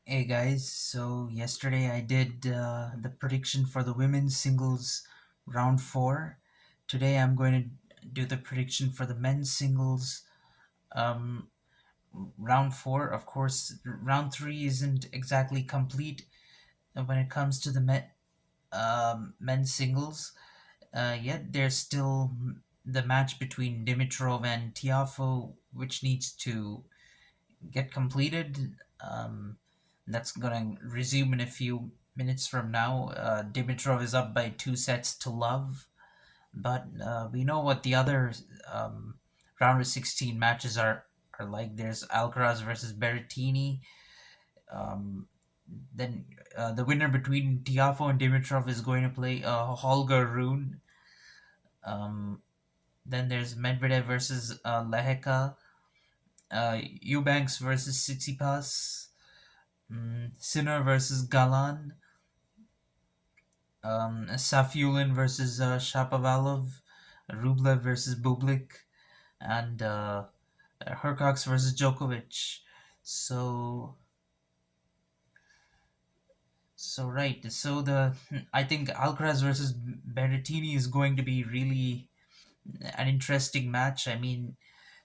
Hey guys, so yesterday I did the prediction for the women's singles round four. Today I'm going to do the prediction for the men's singles um, round four. Of course, round three isn't exactly complete when it comes to the men's singles. Yet there's still the match between Dimitrov and Tiafo, which needs to get completed. That's going to resume in a few minutes from now. Dimitrov is up by 2 sets to love, but we know what the other um, round of 16 matches are like. There's Alcaraz versus Berrettini. Um, then the winner between Tiafo and Dimitrov is going to play Holger Rune. Um, then there's Medvedev versus Leheka. Eubanks versus Tsitsipas. Sinner versus Galan, Safiulin versus Shapovalov, Rublev versus Bublik, and Hercox versus Djokovic. So, so I think Alcaraz versus Berrettini is going to be really an interesting match. I mean,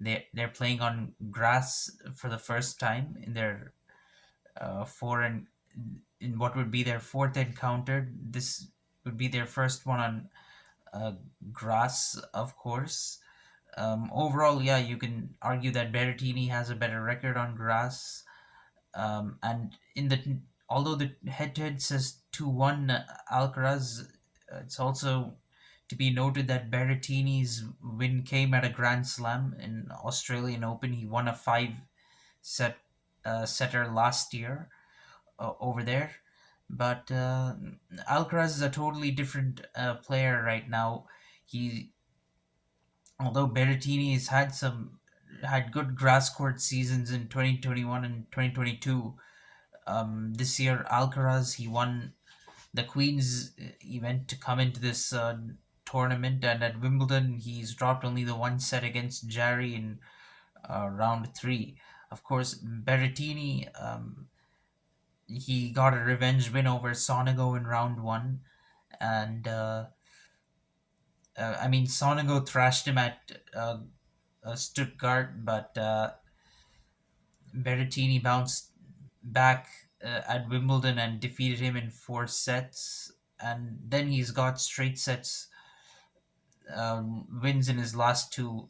they're playing on grass for the first time in their four and in what would be their fourth encounter. This would be their first one on uh, grass, of course. Overall, yeah, you can argue that Berrettini has a better record on grass. And in the although the head-to-head says 2-1 Alcaraz, it's also to be noted that Berrettini's win came at a Grand Slam in Australian Open. He won a set setter last year over there. But Alcaraz is a totally different player right now. He, although Berrettini has had good grass court seasons in 2021 and 2022. This year, Alcaraz he won the Queens event to come into this tournament, and at Wimbledon he's dropped only the one set against Jarry in round three. Of course, Berrettini he got a revenge win over Sonego in round one, and I mean Sonego thrashed him at Stuttgart, but Berrettini bounced back at Wimbledon and defeated him in 4 sets, and then he's got straight sets wins in his last two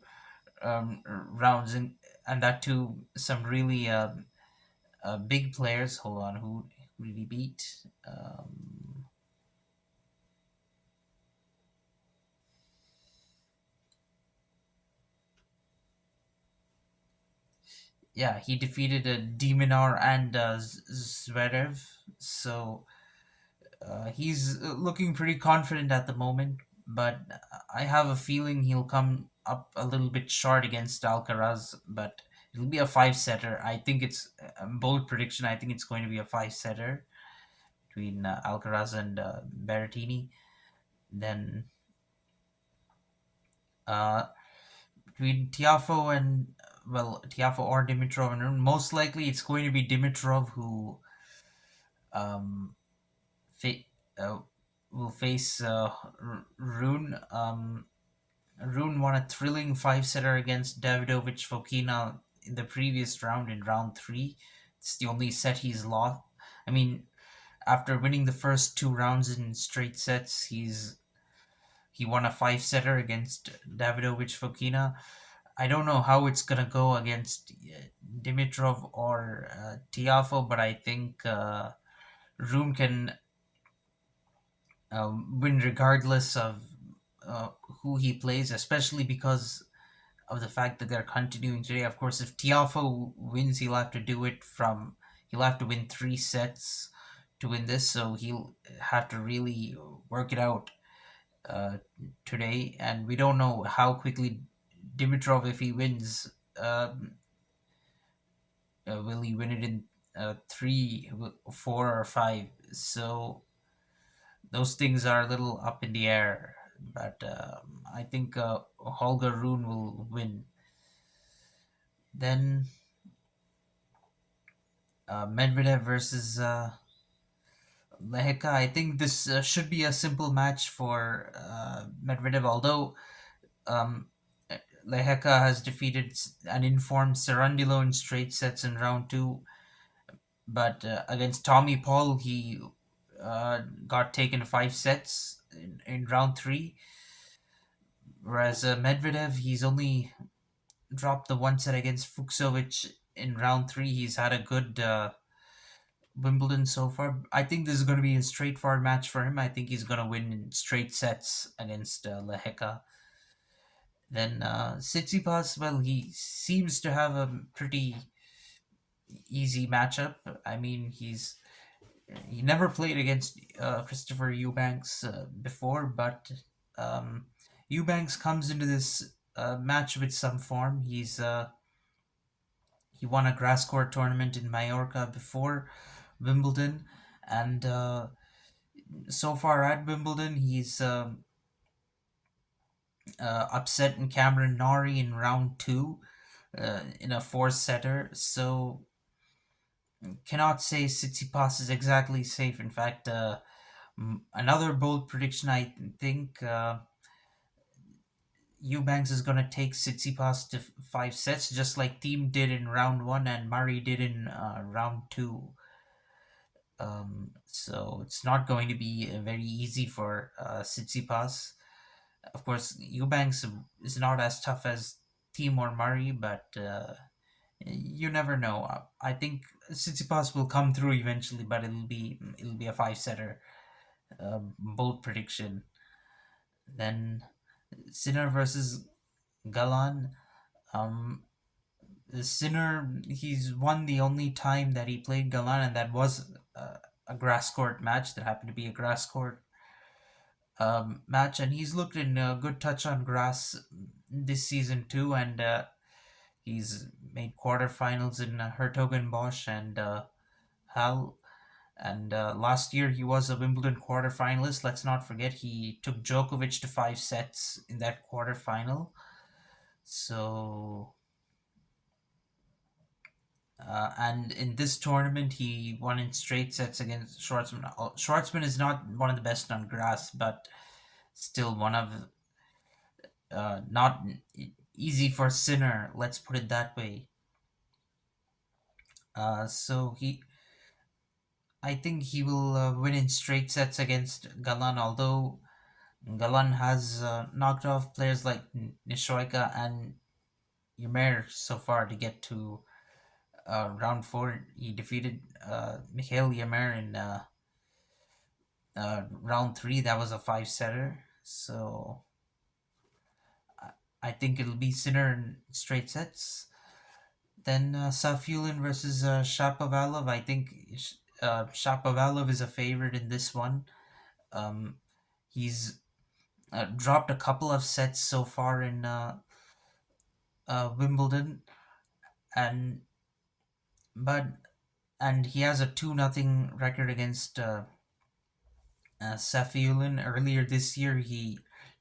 rounds, and that too some really big players. Hold on, who did he beat? Yeah, he defeated Deminar and Zverev. So he's looking pretty confident at the moment, but I have a feeling he'll come up a little bit short against Alcaraz. But it'll be a five-setter. I think it's a bold prediction. I think it's going to be a five-setter between Alcaraz and Berrettini. Then uh, between Tiafo and Tiafo or Dimitrov, and most likely it's going to be Dimitrov who um, fa- uh, will face Rune. Rune won a thrilling five-setter against Davidovich Fokina in the previous round in round three. It's the only set he's lost. I mean, after winning the first two rounds in straight sets, he won a five-setter against Davidovich Fokina. I don't know how it's gonna go against Dimitrov or Tiafo, but I think Rune can win regardless of uh, who he plays, especially because of the fact that they're continuing today. Of course, if Tiafo wins, he'll have to win 3 sets to win this, so he'll have to really work it out uh, today. And we don't know how quickly Dimitrov, if he wins, will he win it in three, four, or five? So those things are a little up in the air. But I think Holger Rune will win. Then Medvedev versus Leheka. I think this should be a simple match for Medvedev, although um, Leheka has defeated an informed Sarandilo in straight sets in round two, but against Tommy Paul, he got taken 5 sets in round three. Whereas Medvedev, he's only dropped the 1 set against Fuxovic in round three. He's had a good Wimbledon so far. I think this is going to be a straightforward match for him. I think he's going to win in straight sets against Leheka. Then Tsitsipas, well, he seems to have a pretty easy matchup. I mean, he never played against Christopher Eubanks before, but um, Eubanks comes into this match with some form. He won a grass court tournament in Mallorca before Wimbledon, and so far at Wimbledon, he's upset in Cameron Norrie in round two in a four-setter. So cannot say Tsitsipas is exactly safe. In fact, another bold prediction, I think Eubanks is going to take Tsitsipas to 5 sets, just like Thiem did in round one and Murray did in round two. So it's not going to be very easy for Tsitsipas. Of course, Eubanks is not as tough as Thiem or Murray, but you never know. I think Tsitsipas will come through eventually, but it'll be a 5 setter. Bold prediction. Then Sinner versus Galan. Um, Sinner, he's won the only time that he played Galan, and that was a grass court match that happened to be a grass court match, and he's looked in good touch on grass this season too, and he's made quarterfinals in Hertogenbosch and Hal. And last year he was a Wimbledon quarterfinalist. Let's not forget he took Djokovic to 5 sets in that quarterfinal. So, and in this tournament he won in straight sets against Schwartzman. Schwartzman is not one of the best on grass, but still one of not easy for Sinner. Let's put it that way. So I think he will win in straight sets against Galan. Although Galan has knocked off players like Nishoika and Ymer so far to get to round four. He defeated Mikhail Ymer in round three. That was a 5 setter. So I think it'll be Sinner in straight sets. Then Safiullin versus Shapovalov. I think Shapovalov is a favorite in this one. Um, he's dropped a couple of sets so far in Wimbledon, and but and he has a 2-0 record against Safiullin. Earlier this year, he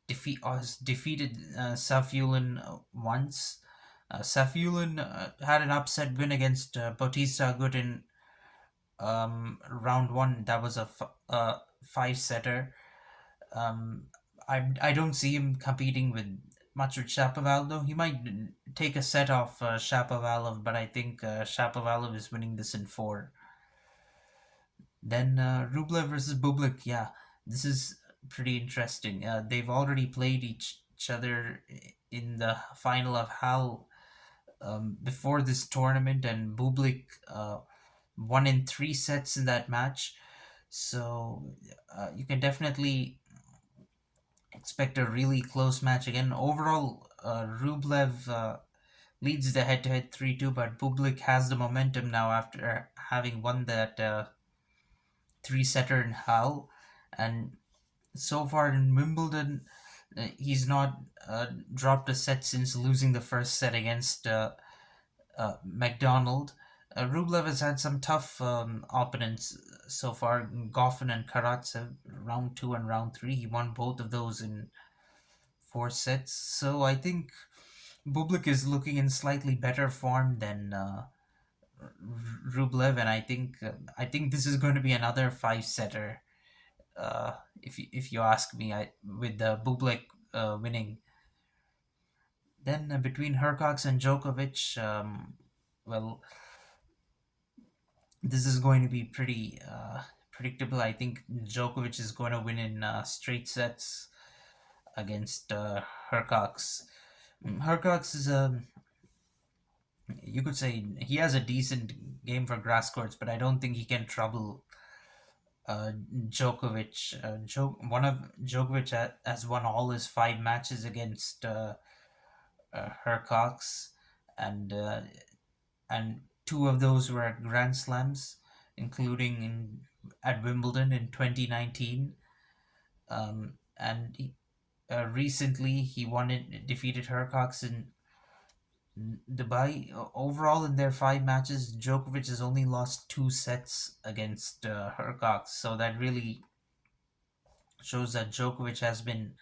defeated Safiullin once. Safiullin had an upset win against Bautista Agut in round one. That was a 5 setter. Um, I don't see him competing with much with Shapovalov, though. He might take a set off Shapovalov, but I think Shapovalov is winning this in four. Then Rublev versus Bublik. Yeah, this is pretty interesting. They've already played each other in the final of Hal before this tournament, and Bublik won in 3 sets in that match. So you can definitely expect a really close match again. Overall, Rublev leads the head-to-head 3-2, but Bublik has the momentum now after having won that 3-setter in Hal. And so far in Wimbledon, he's not dropped a set since losing the first set against McDonald. Rublev has had some tough opponents so far, Goffin and Karatsev, round two and round three. He won both of those in 4 sets. So I think Bublik is looking in slightly better form than Rublev, and I think this is going to be another five setter. If you ask me, with the Bublik winning. Then between Hercox and Djokovic, well, this is going to be pretty predictable. I think Djokovic is going to win in straight sets against Hercox. Hercox is you could say he has a decent game for grass courts, but I don't think he can trouble Djokovic. One of Djokovic has won all his five matches against Hercox, and two of those were at Grand Slams, including at Wimbledon in 2019. And recently he won it, defeated Hercox in Dubai. Overall, in their five matches, Djokovic has only lost two sets against Hercox. So that really shows that Djokovic has been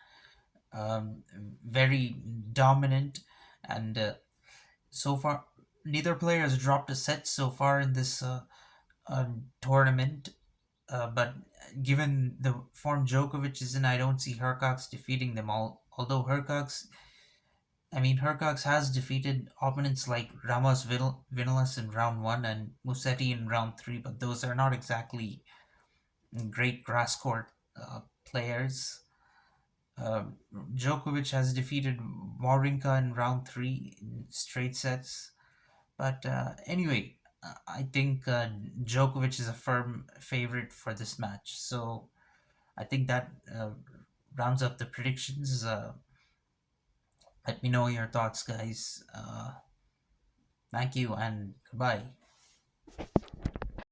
very dominant, and so far neither player has dropped a set so far in this tournament. But given the form Djokovic is in, I don't see Hercox defeating them all. Although Hercox has defeated opponents like Ramos Vinolas in round one and Musetti in round three, but those are not exactly great grass court players. Djokovic has defeated Wawrinka in round three in straight sets. But anyway, I think Djokovic is a firm favorite for this match. So I think that rounds up the predictions. Let me know your thoughts, guys. Thank you and goodbye.